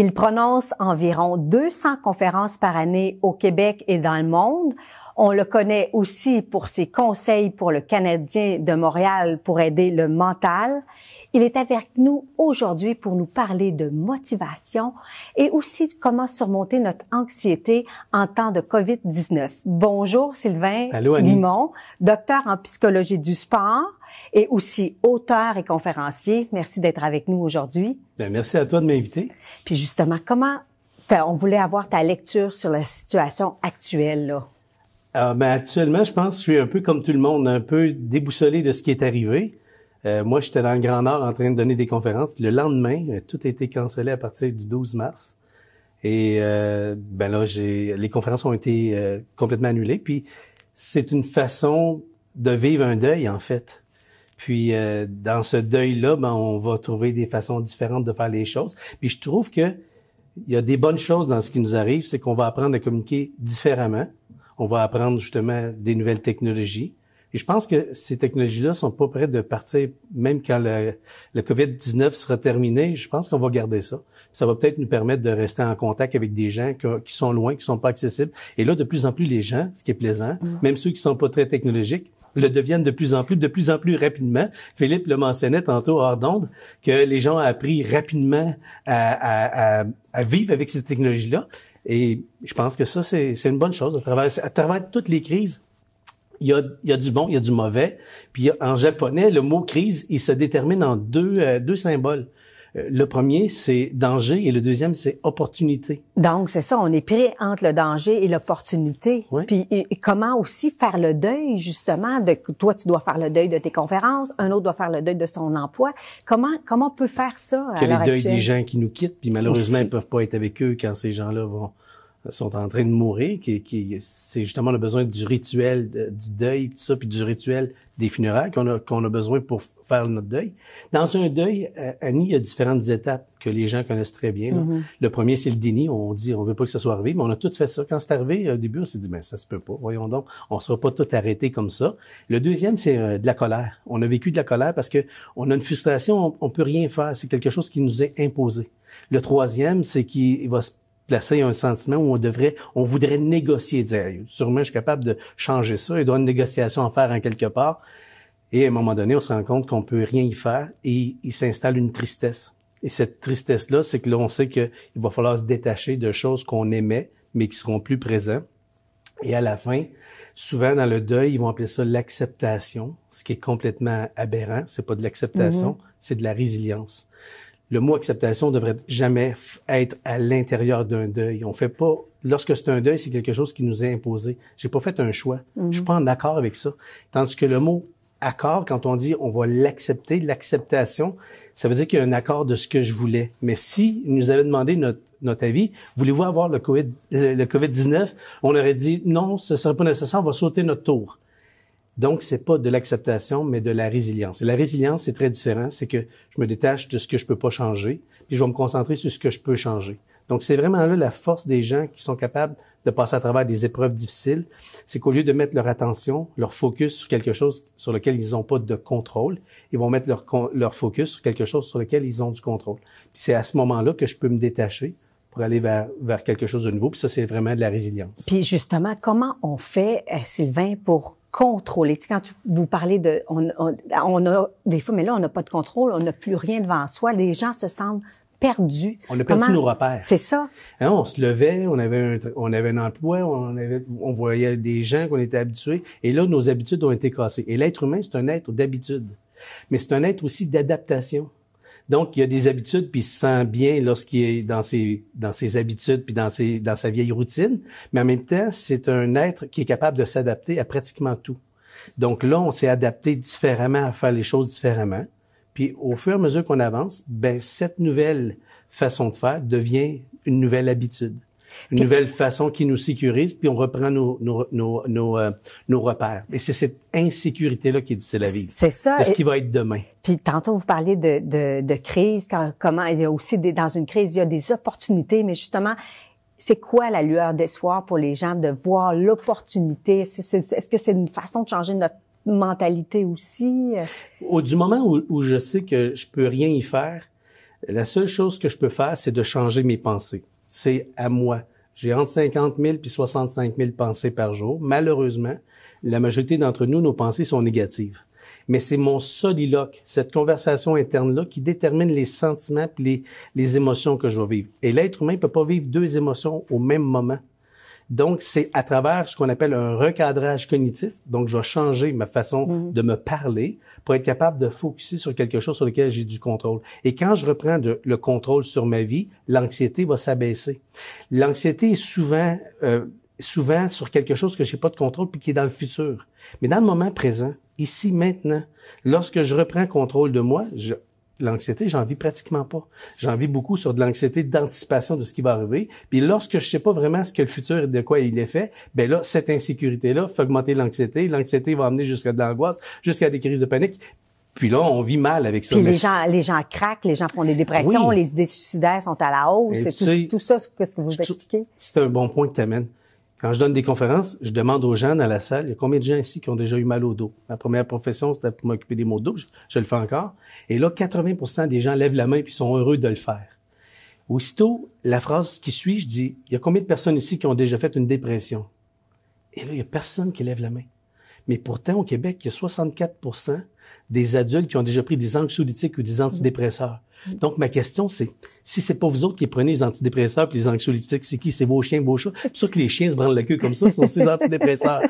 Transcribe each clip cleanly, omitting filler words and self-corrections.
Il prononce environ 200 conférences par année au Québec et dans le monde. On le connaît aussi pour ses conseils pour le Canadien de Montréal pour aider le mental. Il est avec nous aujourd'hui pour nous parler de motivation et aussi comment surmonter notre anxiété en temps de COVID-19. Bonjour Sylvain Guimond, docteur en psychologie du sport et aussi auteur et conférencier. Merci d'être avec nous aujourd'hui. Bien, merci à toi de m'inviter. Puis justement, on voulait avoir ta lecture sur la situation actuelle là. Actuellement, je pense que je suis un peu comme tout le monde, un peu déboussolé de ce qui est arrivé. Moi, j'étais dans le Grand Nord en train de donner des conférences. Puis le lendemain, tout a été cancellé à partir du 12 mars. Et les conférences ont été complètement annulées. Puis c'est une façon de vivre un deuil, en fait. Puis dans ce deuil-là, on va trouver des façons différentes de faire les choses. Puis je trouve que il y a des bonnes choses dans ce qui nous arrive, c'est qu'on va apprendre à communiquer différemment. On va apprendre justement des nouvelles technologies. Et je pense que ces technologies-là sont pas prêtes de partir, même quand le COVID-19 sera terminé. Je pense qu'on va garder ça. Ça va peut-être nous permettre de rester en contact avec des gens qui sont loin, qui sont pas accessibles. Et là, de plus en plus, les gens, ce qui est plaisant, même ceux qui sont pas très technologiques, le deviennent de plus en plus rapidement. Philippe le mentionnait tantôt hors d'onde, que les gens ont appris rapidement à vivre avec ces technologies-là. Et je pense que ça, c'est une bonne chose. À travers toutes les crises, il y a du bon, il y a du mauvais. Puis en japonais, le mot crise, il se détermine en deux symboles. Le premier, c'est danger et le deuxième, c'est opportunité. Donc, c'est ça, on est pris entre le danger et l'opportunité. Oui. Puis et comment aussi faire le deuil, justement, toi, tu dois faire le deuil de tes conférences, un autre doit faire le deuil de son emploi. Comment on peut faire ça à l'heure actuelle? Que les deuils des gens qui nous quittent, puis malheureusement, aussi. Ils peuvent pas être avec eux quand ces gens-là sont en train de mourir, c'est justement le besoin du rituel du deuil, tout ça, puis du rituel des funérailles qu'on a besoin pour faire notre deuil. Dans un deuil, Annie, il y a différentes étapes que les gens connaissent très bien. Là. Le premier, c'est le déni. On dit, on veut pas que ça soit arrivé, mais on a tout fait ça. Quand c'est arrivé, au début, on s'est dit, ça se peut pas. Voyons donc, on sera pas tout arrêté comme ça. Le deuxième, c'est de la colère. On a vécu de la colère parce que on a une frustration, on peut rien faire. C'est quelque chose qui nous est imposé. Le troisième, c'est qu'il va se placer un sentiment où on voudrait négocier, dire, sûrement je suis capable de changer ça, il doit y avoir une négociation à faire en quelque part. Et à un moment donné, on se rend compte qu'on peut rien y faire et il s'installe une tristesse. Et cette tristesse-là, c'est que là, on sait qu'il va falloir se détacher de choses qu'on aimait, mais qui seront plus présentes. Et à la fin, souvent dans le deuil, ils vont appeler ça l'acceptation, ce qui est complètement aberrant. C'est pas de l'acceptation, c'est de la résilience. Le mot acceptation devrait jamais être à l'intérieur d'un deuil. On fait pas, lorsque c'est un deuil, c'est quelque chose qui nous est imposé. J'ai pas fait un choix. Je suis pas en accord avec ça. Tandis que le mot accord, quand on dit on va l'accepter, l'acceptation, ça veut dire qu'il y a un accord de ce que je voulais. Mais si il nous avait demandé notre avis, voulez-vous avoir le COVID-19? On aurait dit non, ce serait pas nécessaire, on va sauter notre tour. Donc, c'est pas de l'acceptation, mais de la résilience. Et la résilience, c'est très différent. C'est que je me détache de ce que je peux pas changer, puis je vais me concentrer sur ce que je peux changer. Donc, c'est vraiment là la force des gens qui sont capables de passer à travers des épreuves difficiles. C'est qu'au lieu de mettre leur attention, leur focus sur quelque chose sur lequel ils n'ont pas de contrôle, ils vont mettre leur focus sur quelque chose sur lequel ils ont du contrôle. Puis c'est à ce moment-là que je peux me détacher pour aller vers quelque chose de nouveau. Puis ça, c'est vraiment de la résilience. Puis justement, comment on fait, Sylvain, pour contrôler? Tu sais, quand vous parlez on a des fois, mais là, on n'a pas de contrôle, on n'a plus rien devant soi. Les gens se sentent perdus. On a perdu nos repères. C'est ça. Hein, on se levait, on avait un emploi, on voyait des gens qu'on était habitués. Et là, nos habitudes ont été cassées. Et l'être humain, c'est un être d'habitude. Mais c'est un être aussi d'adaptation. Donc, il y a des habitudes, puis il se sent bien lorsqu'il est dans ses habitudes, puis dans sa vieille routine. Mais en même temps, c'est un être qui est capable de s'adapter à pratiquement tout. Donc là, on s'est adapté différemment à faire les choses différemment. Puis au fur et à mesure qu'on avance, cette nouvelle façon de faire devient une nouvelle habitude. Une nouvelle façon qui nous sécurise, puis on reprend nos repères. Et c'est cette insécurité-là qui est difficile à vivre. C'est ça. De ce qui va être demain. Puis tantôt, vous parlez de crise, comment il y a aussi dans une crise, il y a des opportunités, mais justement, c'est quoi la lueur d'espoir pour les gens de voir l'opportunité? Est-ce que c'est une façon de changer notre mentalité aussi? Du moment où je sais que je peux rien y faire, La seule chose que je peux faire, c'est de changer mes pensées. C'est à moi. J'ai entre 50 000 puis 65 000 pensées par jour. Malheureusement, la majorité d'entre nous, nos pensées sont négatives. Mais c'est mon soliloque, cette conversation interne-là, qui détermine les sentiments et les émotions que je vais vivre. Et l'être humain ne peut pas vivre deux émotions au même moment. Donc, c'est à travers ce qu'on appelle un recadrage cognitif. Donc, je vais changer ma façon de me parler pour être capable de focusser sur quelque chose sur lequel j'ai du contrôle. Et quand je reprends le contrôle sur ma vie, l'anxiété va s'abaisser. L'anxiété est souvent sur quelque chose que j'ai pas de contrôle puis qui est dans le futur. Mais dans le moment présent, ici, maintenant, lorsque je reprends contrôle de moi, l'anxiété, j'en vis pratiquement pas. J'en vis beaucoup sur de l'anxiété d'anticipation de ce qui va arriver. Puis lorsque je sais pas vraiment ce que le futur, de quoi il est fait, ben là, cette insécurité-là fait augmenter l'anxiété. L'anxiété va amener jusqu'à de l'angoisse, jusqu'à des crises de panique. Puis là, on vit mal avec ça. Puis les gens craquent, les gens font des dépressions, oui. Les idées suicidaires sont à la hausse. C'est tout ça, ce que vous expliquez. C'est un bon point que tu amènes. Quand je donne des conférences, je demande aux gens dans la salle, il y a combien de gens ici qui ont déjà eu mal au dos? Ma première profession, c'était pour m'occuper des maux de dos. Je le fais encore. Et là, 80% des gens lèvent la main puis sont heureux de le faire. Aussitôt, la phrase qui suit, je dis, il y a combien de personnes ici qui ont déjà fait une dépression? Et là, il y a personne qui lève la main. Mais pourtant, au Québec, il y a 64% des adultes qui ont déjà pris des anxiolytiques ou des antidépresseurs. Donc, ma question, c'est, si c'est pas vous autres qui prenez les antidépresseurs et les anxiolytiques, c'est qui? C'est vos chiens, vos chats? C'est pour ça que les chiens se branlent la queue comme ça, sont ces antidépresseurs.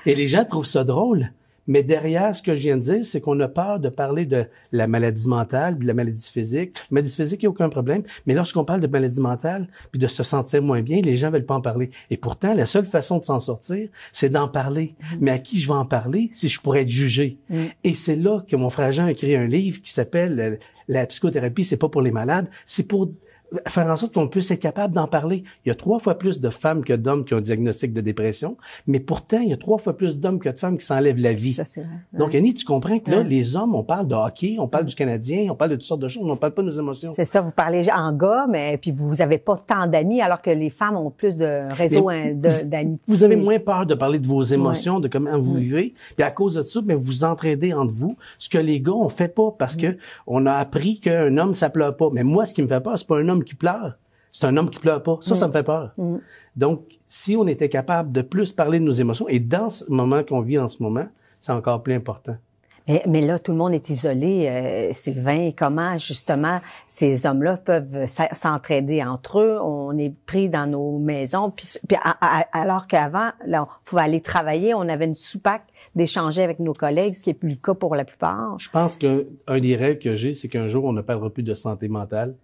Et les gens trouvent ça drôle. Mais derrière ce que je viens de dire, c'est qu'on a peur de parler de la maladie mentale, de la maladie physique. La maladie physique, il n'y a aucun problème. Mais lorsqu'on parle de maladie mentale, puis de se sentir moins bien, les gens veulent pas en parler. Et pourtant, la seule façon de s'en sortir, c'est d'en parler. Mais à qui je vais en parler si je pourrais être jugé? Et c'est là que mon frère Jean a écrit un livre qui s'appelle La psychothérapie, c'est pas pour les malades, c'est pour faire en sorte qu'on puisse être capable d'en parler. Il y a 3 fois plus de femmes que d'hommes qui ont un diagnostic de dépression, mais pourtant, il y a 3 fois plus d'hommes que de femmes qui s'enlèvent la vie. Ça, c'est vrai. Donc, Annie, tu comprends que là, les hommes, on parle de hockey, on parle du Canadien, on parle de toutes sortes de choses, mais on parle pas de nos émotions. C'est ça, vous parlez en gars, mais puis vous avez pas tant d'amis, alors que les femmes ont plus de réseaux d'amitié. Vous avez moins peur de parler de vos émotions, de comment vous vivez, puis à cause de ça, mais vous entraidez entre vous, ce que les gars, on fait pas, parce que on a appris qu'un homme, ça pleure pas. Mais moi, ce qui me fait peur, c'est pas un homme qui pleure. C'est un homme qui pleure pas. Ça me fait peur. Donc, si on était capable de plus parler de nos émotions, et dans ce moment qu'on vit en ce moment, c'est encore plus important. Mais là, tout le monde est isolé, Sylvain. Comment, justement, ces hommes-là peuvent s'entraider entre eux? On est pris dans nos maisons. Puis alors qu'avant, là, on pouvait aller travailler, on avait une soupape d'échanger avec nos collègues, ce qui est plus le cas pour la plupart. Je pense qu'un des rêves que j'ai, c'est qu'un jour, on ne parlera plus de santé mentale,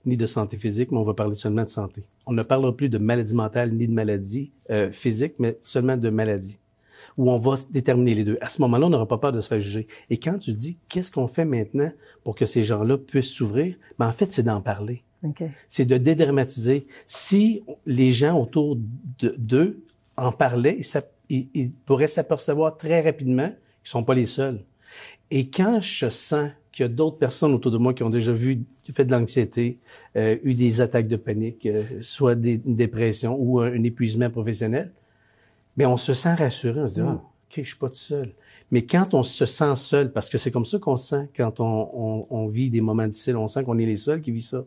ni de santé physique, mais on va parler seulement de santé. On ne parlera plus de maladie mentale, ni de maladie physique, mais seulement de maladie, où on va déterminer les deux. À ce moment-là, on n'aura pas peur de se faire juger. Et quand tu dis, qu'est-ce qu'on fait maintenant pour que ces gens-là puissent s'ouvrir? Ben, en fait, c'est d'en parler. Okay. C'est de dédramatiser. Si les gens autour d'eux en parlaient, ils pourraient s'apercevoir très rapidement qu'ils sont pas les seuls. Et quand je sens qu'il y a d'autres personnes autour de moi qui ont déjà fait de l'anxiété, eu des attaques de panique, soit une dépression ou un épuisement professionnel, mais on se sent rassuré, on se dit, OK, je suis pas tout seul. Mais quand on se sent seul, parce que c'est comme ça qu'on se sent quand on vit des moments difficiles, on sent qu'on est les seuls qui vivent ça.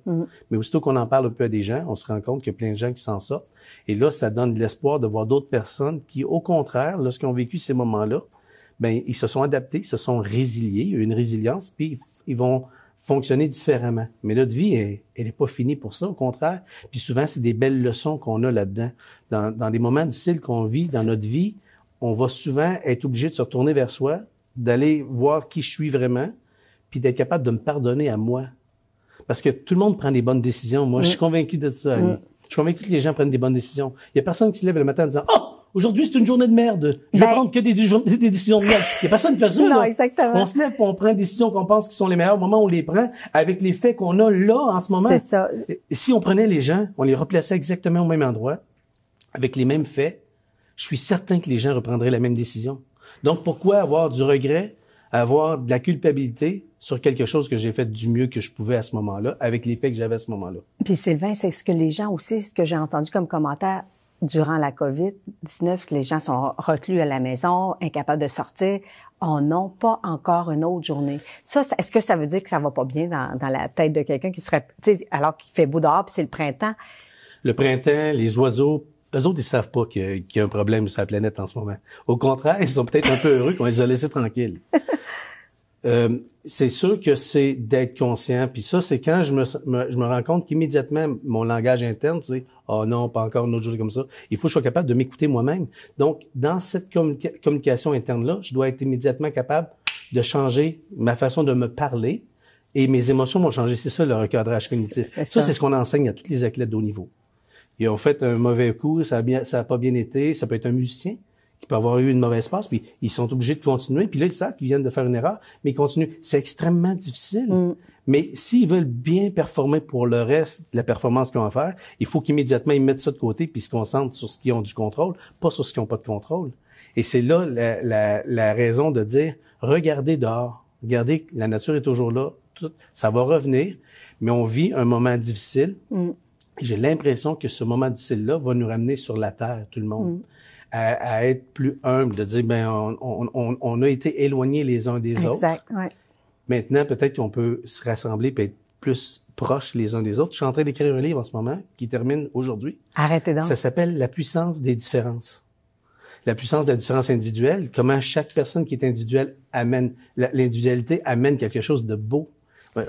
Mais aussitôt qu'on en parle un peu à des gens, on se rend compte qu'il y a plein de gens qui s'en sortent. Et là, ça donne de l'espoir de voir d'autres personnes qui, au contraire, lorsqu'ils ont vécu ces moments-là, ben ils se sont adaptés, ils se sont résiliés, il y a eu une résilience, puis ils vont fonctionner différemment. Mais notre vie, elle est pas finie pour ça, au contraire. Puis souvent, c'est des belles leçons qu'on a là-dedans. Dans des moments difficiles qu'on vit dans notre vie, on va souvent être obligé de se retourner vers soi, d'aller voir qui je suis vraiment, puis d'être capable de me pardonner à moi. Parce que tout le monde prend des bonnes décisions. Moi, je suis convaincu de ça, Annie. Je suis convaincu que les gens prennent des bonnes décisions. Il y a personne qui se lève le matin en disant « Oh! Aujourd'hui, c'est une journée de merde. Je vais prendre que des décisions de merde. » Il y a personne qui fait ça, non, là. Exactement. On se lève et on prend des décisions qu'on pense qui sont les meilleures au moment où on les prend, avec les faits qu'on a là, en ce moment. C'est ça. Et si on prenait les gens, on les replaçait exactement au même endroit, avec les mêmes faits, je suis certain que les gens reprendraient la même décision. Donc, pourquoi avoir du regret, avoir de la culpabilité sur quelque chose que j'ai fait du mieux que je pouvais à ce moment-là, avec les faits que j'avais à ce moment-là? Puis Sylvain, c'est ce que les gens aussi, ce que j'ai entendu comme commentaire, durant la COVID-19, que les gens sont reclus à la maison, incapables de sortir, on n'a pas encore une autre journée. Ça, est-ce que ça veut dire que ça va pas bien dans la tête de quelqu'un qui serait, tu sais, alors qu'il fait beau dehors puis c'est le printemps? Le printemps, les oiseaux, eux autres, ils savent pas qu'il y a un problème sur la planète en ce moment. Au contraire, ils sont peut-être un peu heureux qu'on les a laissés tranquilles. C'est sûr que c'est d'être conscient. Puis ça, c'est quand je me rends compte qu'immédiatement, mon langage interne, c'est « Oh non, pas encore une autre journée comme ça ». Il faut que je sois capable de m'écouter moi-même. Donc, dans cette communication interne-là, je dois être immédiatement capable de changer ma façon de me parler et mes émotions vont changer. C'est ça, le recadrage cognitif. Ça, c'est ce qu'on enseigne à tous les athlètes de haut niveau. Ils ont fait un mauvais coup, ça a pas bien été. Ça peut être un musicien qui peut avoir eu une mauvaise passe, puis ils sont obligés de continuer. Puis là, ils savent qu'ils viennent de faire une erreur, mais ils continuent. C'est extrêmement difficile. Mais s'ils veulent bien performer pour le reste de la performance qu'ils vont faire, il faut qu'immédiatement, ils mettent ça de côté puis se concentrent sur ce qui ont du contrôle, pas sur ce qui n'ont pas de contrôle. Et c'est là la raison de dire, regardez dehors. Regardez, la nature est toujours là. Ça va revenir, mais on vit un moment difficile. J'ai l'impression que ce moment difficile-là va nous ramener sur la terre, tout le monde. À être plus humble, de dire, on a été éloignés les uns des autres. Exact, ouais. Maintenant, peut-être qu'on peut se rassembler et être plus proches les uns des autres. Je suis en train d'écrire un livre en ce moment qui termine aujourd'hui. Arrêtez donc. Ça s'appelle « La puissance des différences ». La puissance de la différence individuelle, comment chaque personne qui est individuelle amène, l'individualité amène quelque chose de beau.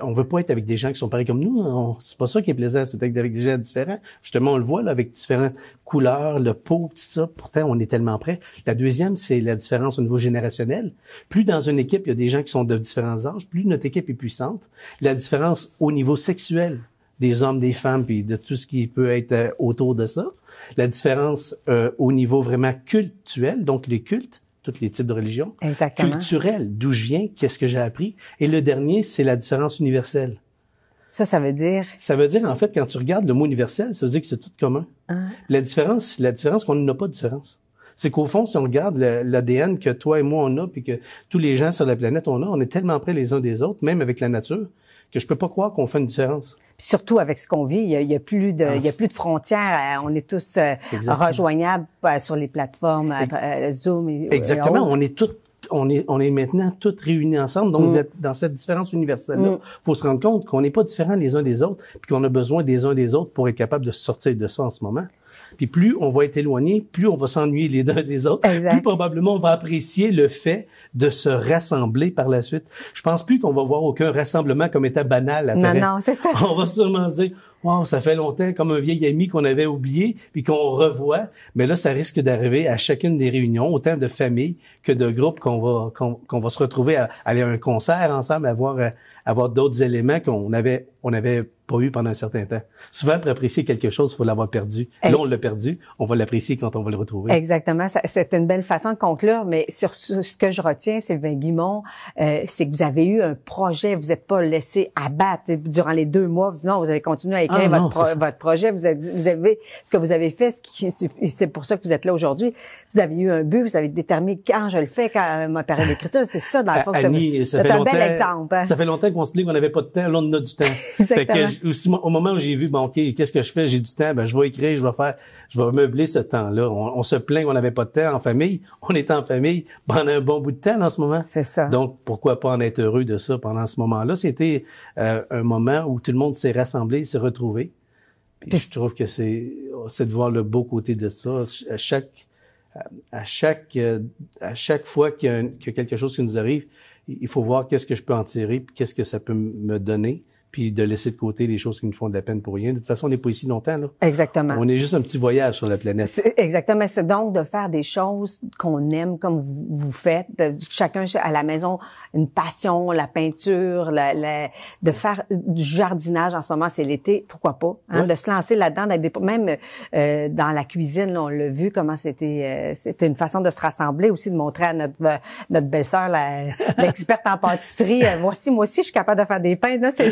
On veut pas être avec des gens qui sont pareils comme nous. C'est pas ça qui est plaisant, c'est être avec des gens différents. Justement, on le voit là avec différentes couleurs, le pot, tout ça. Pourtant, on est tellement près. La deuxième, c'est la différence au niveau générationnel. Plus dans une équipe, il y a des gens qui sont de différents âges, plus notre équipe est puissante. La différence au niveau sexuel, des hommes, des femmes, puis de tout ce qui peut être autour de ça. La différence au niveau vraiment cultuel, donc les cultes. Tous les types de religions. Exactement. Culturel, d'où je viens, qu'est-ce que j'ai appris. Et le dernier, c'est la différence universelle. Ça veut dire? Ça veut dire, en fait, quand tu regardes le mot universel, ça veut dire que c'est tout commun. La différence, qu'on n'a pas de différence. C'est qu'au fond, si on regarde l'ADN que toi et moi on a, puis que tous les gens sur la planète on est tellement près les uns des autres, même avec la nature, que je peux pas croire qu'on fait une différence. Puis surtout avec ce qu'on vit, il y a plus de frontières. On est tous rejoignables sur les plateformes Zoom et Exactement. Et on est maintenant tous réunis ensemble. Donc, dans cette différence universelle-là, faut se rendre compte qu'on n'est pas différents les uns des autres, puis qu'on a besoin des uns des autres pour être capable de sortir de ça en ce moment. Puis plus on va être éloigné, plus on va s'ennuyer les uns des autres, plus probablement on va apprécier le fait de se rassembler par la suite. Je pense plus qu'on va voir aucun rassemblement comme étant banal après. Non, c'est ça. On va sûrement se dire « Wow, ça fait longtemps, comme un vieil ami qu'on avait oublié, puis qu'on revoit. » Mais là, ça risque d'arriver à chacune des réunions, autant de familles que de groupes qu'on va se retrouver à aller à un concert ensemble, à voir d'autres éléments qu'on avait pas eu pendant un certain temps. Souvent, pour apprécier quelque chose, il faut l'avoir perdu. Là, on l'a perdu, on va l'apprécier quand on va le retrouver. Exactement. C'est une belle façon de conclure, mais sur ce que je retiens, Sylvain Guimond, c'est que vous avez eu un projet, vous n'êtes pas laissé abattre durant les 2 mois. Non, vous avez continué à écrire votre projet. Vous avez ce que vous avez fait, c'est pour ça que vous êtes là aujourd'hui. Vous avez eu un but, vous avez déterminé quand je le fais, quand ma période d'écriture. C'est ça, dans le fond. Annie, c'est un bel exemple. Hein? Ça fait longtemps qu'on se plaît qu'on n'avait pas de temps. Là, on a du temps. Exactement. Aussi, au moment où j'ai vu, OK, qu'est-ce que je fais? J'ai du temps, je vais écrire, je vais meubler ce temps-là. On se plaint qu'on n'avait pas de temps en famille. On est en famille pendant un bon bout de temps en ce moment. C'est ça. Donc, pourquoi pas en être heureux de ça pendant ce moment-là? C'était un moment où tout le monde s'est rassemblé, s'est retrouvé. Puis je trouve que c'est de voir le beau côté de ça. À chaque fois qu'il y a quelque chose qui nous arrive, il faut voir qu'est-ce que je peux en tirer, puis qu'est-ce que ça peut me donner, puis de laisser de côté les choses qui nous font de la peine pour rien. De toute façon, on n'est pas ici longtemps, là. Exactement. On est juste un petit voyage sur la planète. Exactement. C'est donc de faire des choses qu'on aime comme vous faites. Chacun à la maison, une passion, la peinture, de faire du jardinage en ce moment, c'est l'été, pourquoi pas, hein, de se lancer là-dedans, même dans la cuisine, là, on l'a vu comment c'était une façon de se rassembler aussi, de montrer à notre belle-sœur, l'experte en pâtisserie, moi aussi, je suis capable de faire des pains. Là, c'est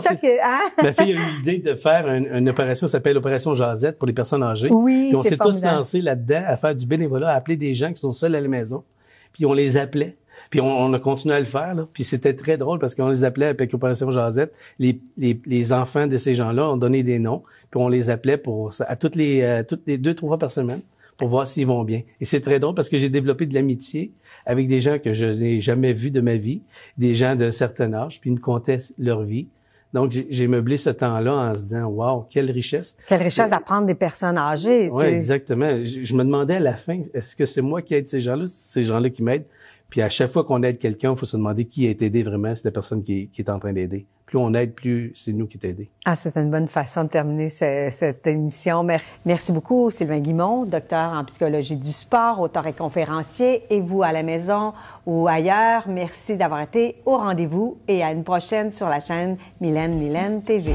ça que... Hein? Ma fille a eu l'idée de faire une opération qui s'appelle l'opération Jazette pour les personnes âgées. Oui, puis on s'est tous formidable. lancés là-dedans à faire du bénévolat, à appeler des gens qui sont seuls à la maison. Puis on les appelait. Puis on a continué à le faire, là. Puis c'était très drôle parce qu'on les appelait avec Opération Jazette. Les enfants de ces gens-là ont donné des noms, puis on les appelait à toutes les 2-3 fois par semaine pour voir s'ils vont bien. Et c'est très drôle parce que j'ai développé de l'amitié avec des gens que je n'ai jamais vus de ma vie, des gens d'un certain âge, puis ils me contaient leur vie. Donc, j'ai meublé ce temps-là en se disant, wow, quelle richesse. Quelle richesse d'apprendre des personnes âgées. Oui, exactement. Je me demandais à la fin, est-ce que c'est moi qui aide ces gens-là, c'est ces gens-là qui m'aident? Puis à chaque fois qu'on aide quelqu'un, il faut se demander qui a été aidé vraiment, c'est la personne qui est en train d'aider. Plus on aide, plus c'est nous qui est aidé. Ah, c'est une bonne façon de terminer cette émission. Merci beaucoup, Sylvain Guimond, docteur en psychologie du sport, auteur et conférencier. Et vous, à la maison ou ailleurs, merci d'avoir été au rendez-vous et à une prochaine sur la chaîne Mylène TV.